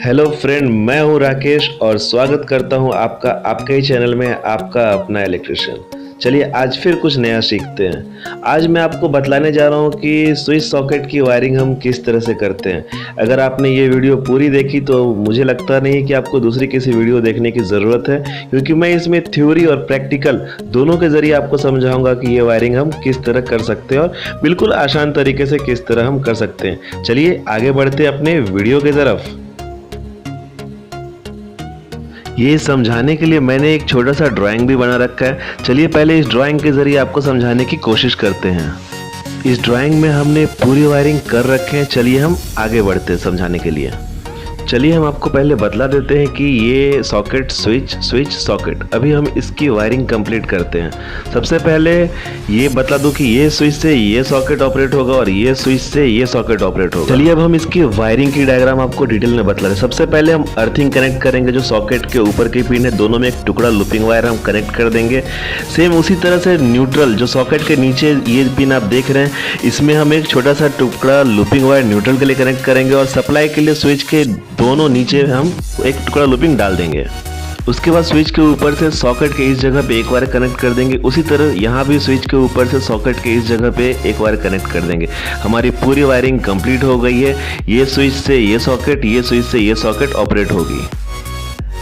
Hello friend, मैं हूं राकेश और स्वागत करता हूं आपका आपके ही चैनल में आपका अपना इलेक्ट्रिशियन। चलिए आज फिर कुछ नया सीखते हैं। आज मैं आपको बतलाने जा रहा हूं कि स्विच सॉकेट की वायरिंग हम किस तरह से करते हैं। अगर आपने ये वीडियो पूरी देखी तो मुझे लगता नहीं कि आपको दूसरी किसी वीडियो देखने की ज़रूरत है, क्योंकि मैं इसमें थ्योरी और प्रैक्टिकल दोनों के ज़रिए आपको समझाऊंगा कि ये वायरिंग हम किस तरह कर सकते हैं और बिल्कुल आसान तरीके से किस तरह हम कर सकते हैं। चलिए आगे बढ़ते हैं अपने वीडियो की तरफ। ये समझाने के लिए मैंने एक छोटा सा ड्राइंग भी बना रखा है। चलिए पहले इस ड्राइंग के जरिए आपको समझाने की कोशिश करते हैं। इस ड्राइंग में हमने पूरी वायरिंग कर रखे हैं। चलिए हम आगे बढ़ते हैं समझाने के लिए। चलिए हम आपको पहले बतला देते हैं कि ये सॉकेट स्विच सॉकेट, अभी हम इसकी वायरिंग कंप्लीट करते हैं। सबसे पहले ये बतला दूं कि ये स्विच से ये सॉकेट ऑपरेट होगा और ये स्विच से ये सॉकेट ऑपरेट होगा। चलिए अब हम इसकी वायरिंग की डायग्राम आपको डिटेल में बतला रहे हैं। सबसे पहले हम अर्थिंग कनेक्ट करेंगे। जो सॉकेट के ऊपर की पिन है दोनों में एक टुकड़ा लूपिंग वायर हम कनेक्ट कर देंगे। सेम उसी तरह से न्यूट्रल, जो सॉकेट के नीचे ये पिन आप देख रहे हैं, इसमें हम एक छोटा सा टुकड़ा लूपिंग वायर न्यूट्रल के लिए कनेक्ट करेंगे और सप्लाई के लिए स्विच के दोनों नीचे हम एक टुकड़ा लूपिंग डाल देंगे। उसके बाद स्विच के ऊपर से सॉकेट के इस जगह पे एक वायर कनेक्ट कर देंगे। उसी तरह यहाँ भी स्विच के ऊपर से सॉकेट के इस जगह पे एक वायर कनेक्ट कर देंगे। हमारी पूरी वायरिंग कंप्लीट हो गई है। ये स्विच से ये सॉकेट, ये स्विच से ये सॉकेट ऑपरेट होगी।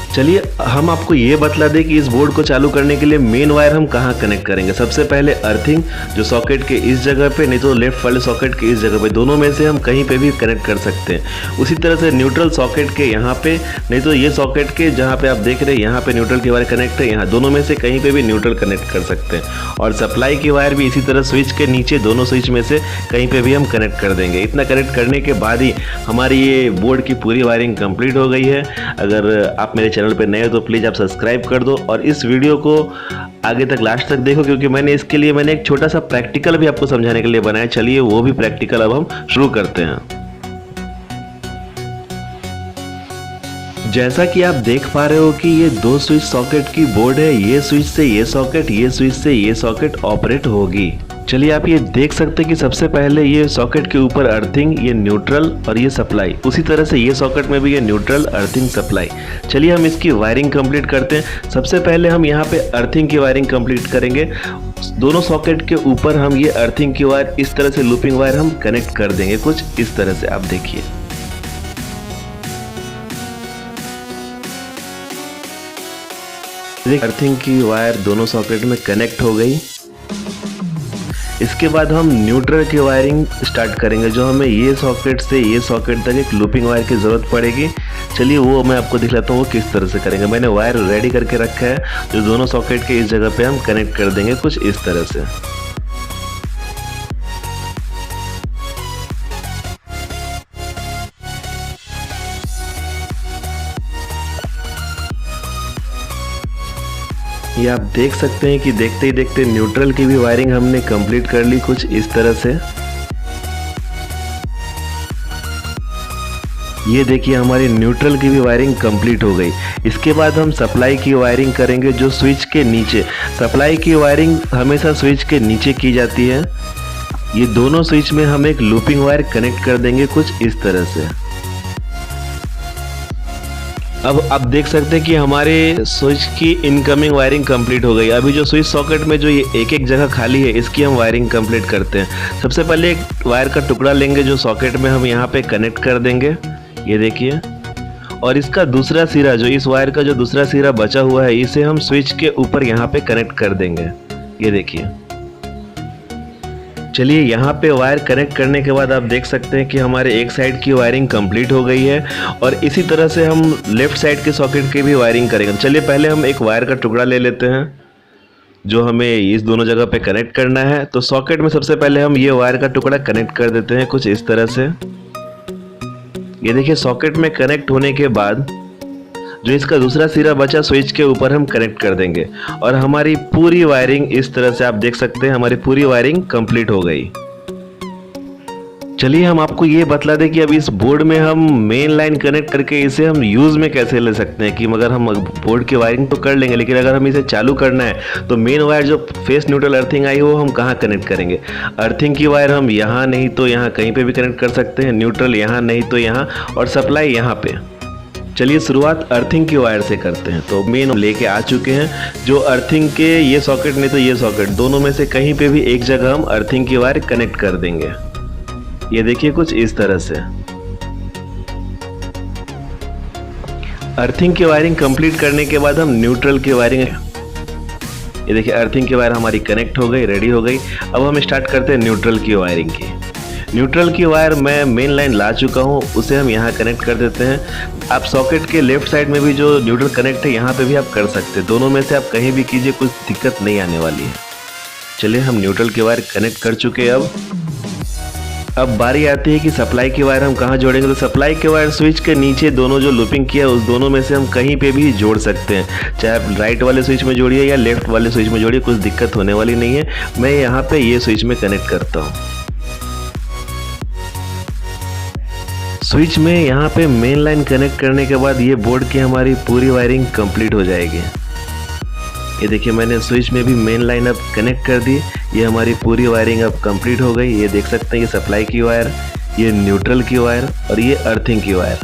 चलिए हम आपको ये बतला दें कि इस बोर्ड को चालू करने के लिए मेन वायर हम कहाँ कनेक्ट करेंगे। सबसे पहले अर्थिंग, जो सॉकेट के इस जगह पे, नहीं तो लेफ्ट वाले सॉकेट के इस जगह पे, दोनों में से हम कहीं पे भी कनेक्ट कर सकते हैं। उसी तरह से न्यूट्रल सॉकेट के यहाँ पे, नहीं तो ये सॉकेट के जहाँ पे आप देख रहे हैं यहाँ पे न्यूट्रल की वायर कनेक्ट है, यहाँ दोनों में से कहीं पे भी न्यूट्रल कनेक्ट कर सकते हैं। और सप्लाई की वायर भी इसी तरह स्विच के नीचे दोनों स्विच में से कहीं पे भी हम कनेक्ट कर देंगे। इतना कनेक्ट करने के बाद ही हमारी ये बोर्ड की पूरी वायरिंग कंप्लीट हो गई है। अगर आप मेरे चैनल पे नए हो तो प्लीज़ आप सब्सक्राइब कर दो और इस वीडियो को आगे तक लास्ट तक देखो, क्योंकि मैंने इसके लिए एक छोटा सा प्रैक्टिकल भी आपको समझाने के लिए बनाया। चलिए वो भी प्रैक्टिकल अब हम शुरू करते हैं। जैसा कि आप देख पा रहे हो कि ये दो स्विच सॉकेट की बोर्ड है। ये स्विच से ये सॉकेट, ये स्विच से ये सॉकेट ऑपरेट होगी। चलिए आप ये देख सकते हैं कि सबसे पहले ये सॉकेट के ऊपर अर्थिंग, ये न्यूट्रल और ये सप्लाई। उसी तरह से ये सॉकेट में भी ये न्यूट्रल, अर्थिंग, सप्लाई। चलिए हम इसकी वायरिंग कंप्लीट करते हैं। सबसे पहले हम यहाँ पे अर्थिंग की वायरिंग कंप्लीट करेंगे। दोनों सॉकेट के ऊपर हम ये अर्थिंग की वायर इस तरह से लूपिंग वायर हम कनेक्ट कर देंगे, कुछ इस तरह से। आप देखिए अर्थिंग की वायर दोनों सॉकेट में कनेक्ट हो गई। इसके बाद हम न्यूट्रल की वायरिंग स्टार्ट करेंगे, जो हमें ये सॉकेट से ये सॉकेट तक एक लूपिंग वायर की ज़रूरत पड़ेगी। चलिए वो मैं आपको दिखलाता हूँ वो किस तरह से करेंगे। मैंने वायर रेडी करके रखा है, जो दोनों सॉकेट के इस जगह पे हम कनेक्ट कर देंगे, कुछ इस तरह से। ये आप देख सकते हैं कि देखते ही देखते न्यूट्रल की भी वायरिंग हमने कंप्लीट कर ली, कुछ इस तरह से। ये देखिए हमारी न्यूट्रल की भी वायरिंग कंप्लीट हो गई। इसके बाद हम सप्लाई की वायरिंग करेंगे, जो स्विच के नीचे। सप्लाई की वायरिंग हमेशा स्विच के नीचे की जाती है। ये दोनों स्विच में हम एक लूपिंग वायर कनेक्ट कर देंगे, कुछ इस तरह से। अब आप देख सकते हैं कि हमारे स्विच की इनकमिंग वायरिंग कंप्लीट हो गई। अभी जो स्विच सॉकेट में जो ये एक एक जगह खाली है, इसकी हम वायरिंग कंप्लीट करते हैं। सबसे पहले एक वायर का टुकड़ा लेंगे, जो सॉकेट में हम यहाँ पे कनेक्ट कर देंगे, ये देखिए। और इसका दूसरा सिरा, जो इस वायर का जो दूसरा सिरा बचा हुआ है, इसे हम स्विच के ऊपर यहाँ पे कनेक्ट कर देंगे, ये देखिए। चलिए यहाँ पे वायर कनेक्ट करने के बाद आप देख सकते हैं कि हमारे एक साइड की वायरिंग कंप्लीट हो गई है और इसी तरह से हम लेफ्ट साइड के सॉकेट की भी वायरिंग करेंगे। चलिए पहले हम एक वायर का टुकड़ा ले लेते हैं, जो हमें इस दोनों जगह पे कनेक्ट करना है। तो सॉकेट में सबसे पहले हम ये वायर का टुकड़ा कनेक्ट कर देते हैं, कुछ इस तरह से। ये देखिए सॉकेट में कनेक्ट होने के बाद जो इसका दूसरा सिरा बचा, स्विच के ऊपर हम कनेक्ट कर देंगे और हमारी पूरी वायरिंग इस तरह से, आप देख सकते हैं हमारी पूरी वायरिंग कंप्लीट हो गई। चलिए हम आपको ये बतला दें कि अब इस बोर्ड में हम मेन लाइन कनेक्ट करके इसे हम यूज़ में कैसे ले सकते हैं। कि मगर हम बोर्ड की वायरिंग तो कर लेंगे, लेकिन अगर हम इसे चालू करना है तो मेन वायर जो फेस न्यूट्रल अर्थिंग आई वो हम कहाँ कनेक्ट करेंगे। अर्थिंग की वायर हम यहाँ नहीं तो यहाँ कहीं पे भी कनेक्ट कर सकते हैं, न्यूट्रल यहाँ नहीं तो यहाँ, और सप्लाई यहाँ पे। चलिए शुरुआत अर्थिंग की वायर से करते हैं। तो मेन लेके आ चुके हैं, जो अर्थिंग के ये सॉकेट नहीं तो ये सॉकेट, दोनों में से कहीं पे भी एक जगह हम अर्थिंग की वायर कनेक्ट कर देंगे। ये देखिए कुछ इस तरह से। अर्थिंग की वायरिंग कंप्लीट करने के बाद हम न्यूट्रल की वायरिंग, ये देखिए अर्थिंग की वायर हमारी कनेक्ट हो गई, रेडी हो गई। अब हम स्टार्ट करते हैं न्यूट्रल की वायरिंग की। न्यूट्रल की वायर मैं मेन लाइन ला चुका हूँ, उसे हम यहाँ कनेक्ट कर देते हैं। आप सॉकेट के लेफ्ट साइड में भी जो न्यूट्रल कनेक्ट है यहाँ पे भी आप कर सकते हैं, दोनों में से आप कहीं भी कीजिए, कुछ दिक्कत नहीं आने वाली है। चलिए हम न्यूट्रल की वायर कनेक्ट कर चुके हैं। अब बारी आती है कि सप्लाई की वायर हम कहाँ जोड़ेंगे। तो सप्लाई की वायर स्विच के नीचे दोनों जो लूपिंग किया उस दोनों में से हम कहीं पे भी जोड़ सकते हैं, चाहे आप राइट वाले स्विच में जोड़िए या लेफ्ट वाले स्विच में जोड़िए, कुछ दिक्कत होने वाली नहीं है। मैं यहाँ पे ये स्विच में कनेक्ट करता हूँ। स्विच में यहाँ पे मेन लाइन कनेक्ट करने के बाद ये बोर्ड की हमारी पूरी वायरिंग कंप्लीट हो जाएगी। ये देखिए मैंने स्विच में भी मेन लाइन अब कनेक्ट कर दी, ये हमारी पूरी वायरिंग अब कंप्लीट हो गई। ये देख सकते हैं, ये सप्लाई की वायर, ये न्यूट्रल की वायर और ये अर्थिंग की वायर।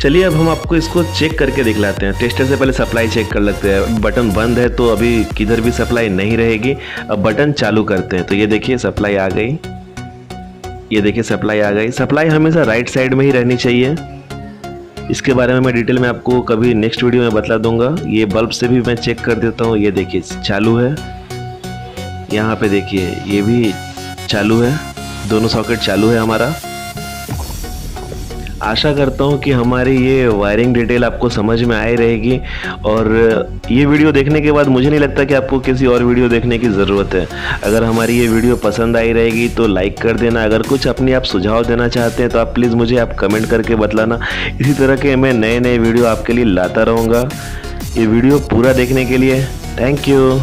चलिए अब हम आपको इसको चेक करके दिखलाते हैं। टेस्टर से पहले सप्लाई चेक कर लेते हैं। बटन बंद है तो अभी किधर भी सप्लाई नहीं रहेगी। अब बटन चालू करते हैं। तो ये देखिए सप्लाई आ गई, ये देखिए सप्लाई आ गई। सप्लाई हमेशा राइट साइड में ही रहनी चाहिए। इसके बारे में मैं डिटेल में आपको कभी नेक्स्ट वीडियो में बता दूंगा। ये बल्ब से भी मैं चेक कर देता हूँ। ये देखिए चालू है, यहाँ पे देखिए ये भी चालू है, दोनों सॉकेट चालू है हमारा। आशा करता हूँ कि हमारी ये वायरिंग डिटेल आपको समझ में आई रहेगी, और ये वीडियो देखने के बाद मुझे नहीं लगता कि आपको किसी और वीडियो देखने की ज़रूरत है। अगर हमारी ये वीडियो पसंद आई रहेगी तो लाइक कर देना। अगर कुछ अपनी आप सुझाव देना चाहते हैं तो आप प्लीज़ मुझे आप कमेंट करके बतलाना। इसी तरह के मैं नए नए वीडियो आपके लिए लाता रहूँगा। ये वीडियो पूरा देखने के लिए थैंक यू।